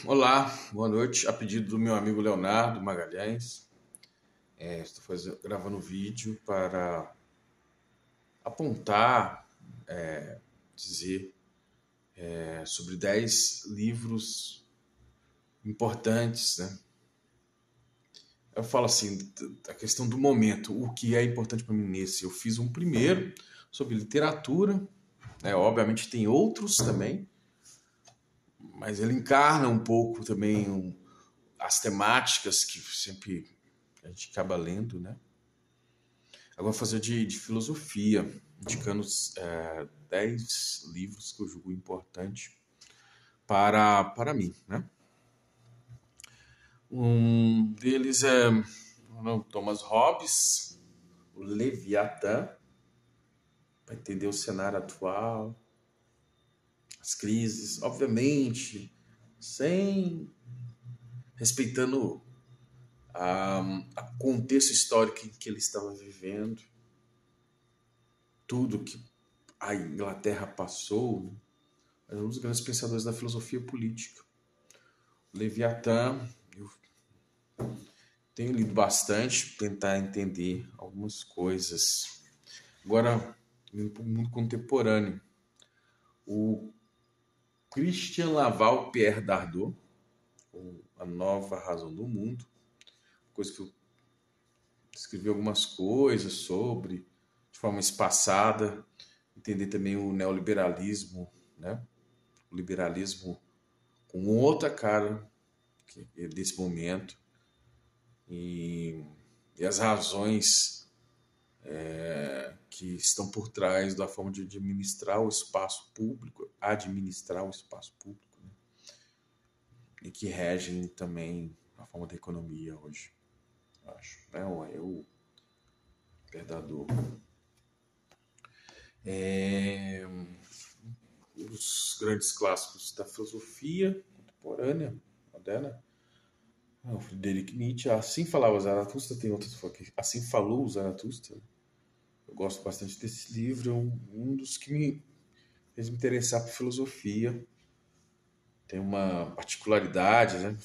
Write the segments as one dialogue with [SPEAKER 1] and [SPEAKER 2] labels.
[SPEAKER 1] Olá, boa noite. A pedido do meu amigo Leonardo Magalhães, estou gravando um vídeo para apontar, dizer sobre 10 livros importantes, né? Eu falo assim, a questão do momento, o que é importante para mim nesse. Eu fiz um primeiro sobre literatura, né? Obviamente tem outros também, mas ele encarna um pouco também as temáticas que sempre a gente acaba lendo, né? Agora vou fazer de filosofia, indicando 10 livros que eu julgo importante para mim, né? Um deles é Thomas Hobbes, o Leviatã, para entender o cenário atual, as crises, obviamente, sem respeitando o contexto histórico em que ele estava vivendo, tudo que a Inglaterra passou, né? É um dos grandes pensadores da filosofia política. Leviatã, eu tenho lido bastante, tentar entender algumas coisas. Agora, no mundo contemporâneo, o Christian Laval Pierre Dardot, A Nova Razão do Mundo, coisa que eu escrevi algumas coisas sobre, de forma espaçada, entender também o neoliberalismo, né? O liberalismo com outra cara desse momento e as razões que estão por trás da forma de administrar o espaço público, né? E que regem também a forma da economia hoje, acho, né? O Predador. Os grandes clássicos da filosofia contemporânea, moderna. O Friedrich Nietzsche, Assim Falava Zaratustra, tem outros aqui, Assim Falou Zaratustra. Eu gosto bastante desse livro, é um dos que me fez me interessar por filosofia. Tem uma particularidade, né?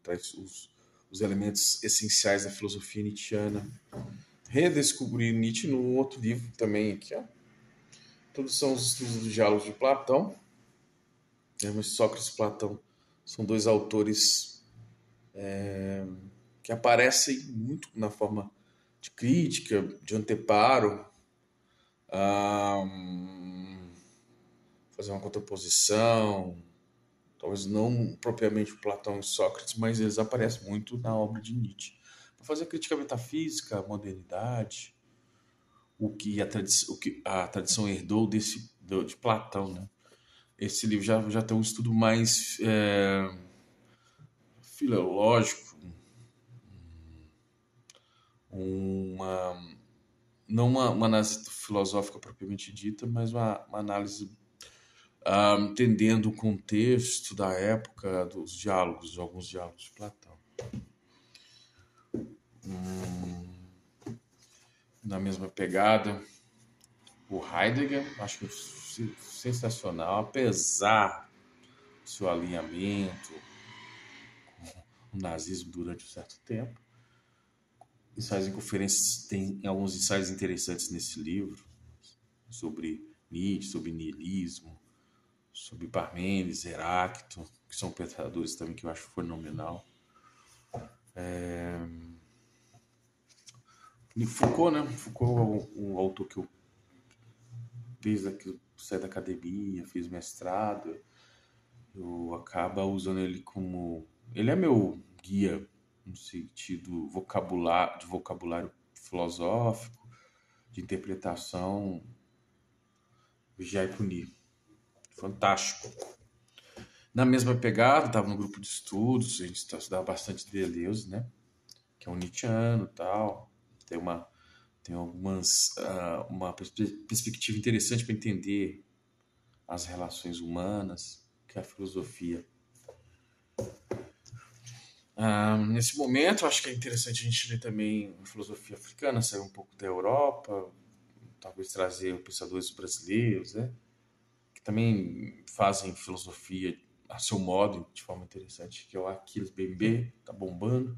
[SPEAKER 1] Traz os elementos essenciais da filosofia nietzschiana. Redescobri Nietzsche num outro livro também aqui, ó. Introdução aos Estudos dos Diálogos de Platão. Mas Sócrates e Platão são dois autores que aparecem muito na forma de crítica, de anteparo, fazer uma contraposição, talvez não propriamente Platão e Sócrates, mas eles aparecem muito na obra de Nietzsche. Para fazer crítica metafísica, à modernidade, o que a tradição herdou de Platão, né? Esse livro já tem um estudo mais filológico, não uma análise filosófica propriamente dita, mas uma análise entendendo o contexto da época dos diálogos, de alguns diálogos de Platão. Na mesma pegada, o Heidegger, acho que é sensacional, apesar do seu alinhamento com o nazismo durante um certo tempo. Ensaios em conferências, tem alguns ensaios interessantes nesse livro, sobre Nietzsche, sobre niilismo, sobre Parmênides, Heráclito, que são pensadores também que eu acho fenomenal. E Foucault, né? Foucault é um autor que eu saí da academia, fiz mestrado, eu acabo usando ele como... Ele é meu guia no sentido de vocabulário filosófico, de interpretação, vigiar e punir. Fantástico. Na mesma pegada, estava no grupo de estudos, a gente estudava bastante Deleuze, né? Que é um nietzschiano e tal. Tem uma perspectiva interessante para entender as relações humanas, que é a filosofia. Nesse momento, acho que é interessante a gente ler também a filosofia africana, sair um pouco da Europa, talvez trazer pensadores brasileiros, né? Que também fazem filosofia a seu modo, de forma interessante, que é o Aquiles Bembe, tá bombando.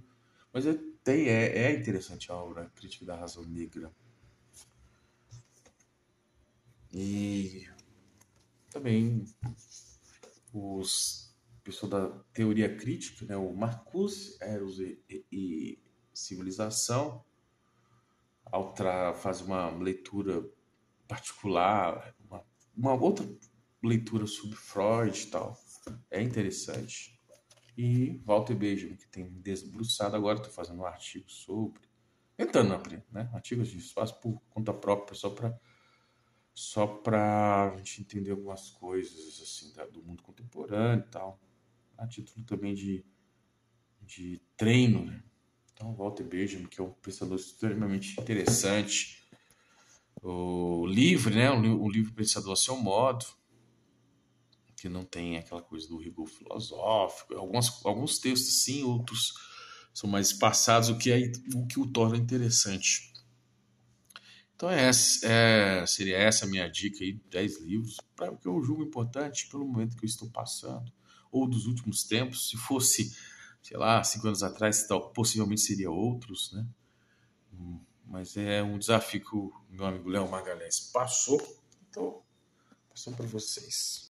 [SPEAKER 1] Mas é interessante a obra Crítica da Razão Negra. E também os pessoal da teoria crítica, né, o Marcuse, Eros e Civilização, faz uma leitura particular, uma outra leitura sobre Freud e tal. É interessante. E Walter Benjamin, que tem desbruçado, agora estou fazendo um artigo sobre, tentando aprender, né? Artigos de espaço por conta própria, só para a gente entender algumas coisas assim do mundo contemporâneo e tal. A título também de treino, né? Então, Walter Benjamin, que é um pensador extremamente interessante, o livre, né? Um livro pensador a seu modo, que não tem aquela coisa do rigor filosófico. Alguns textos sim, outros são mais espaçados, o que o torna interessante. Então seria essa a minha dica aí, 10 livros, para o que eu julgo importante pelo momento que eu estou passando, ou dos últimos tempos. Se fosse, sei lá, 5 anos atrás, possivelmente seria outros, né? Mas é um desafio que o meu amigo Léo Magalhães passou, então passou para vocês.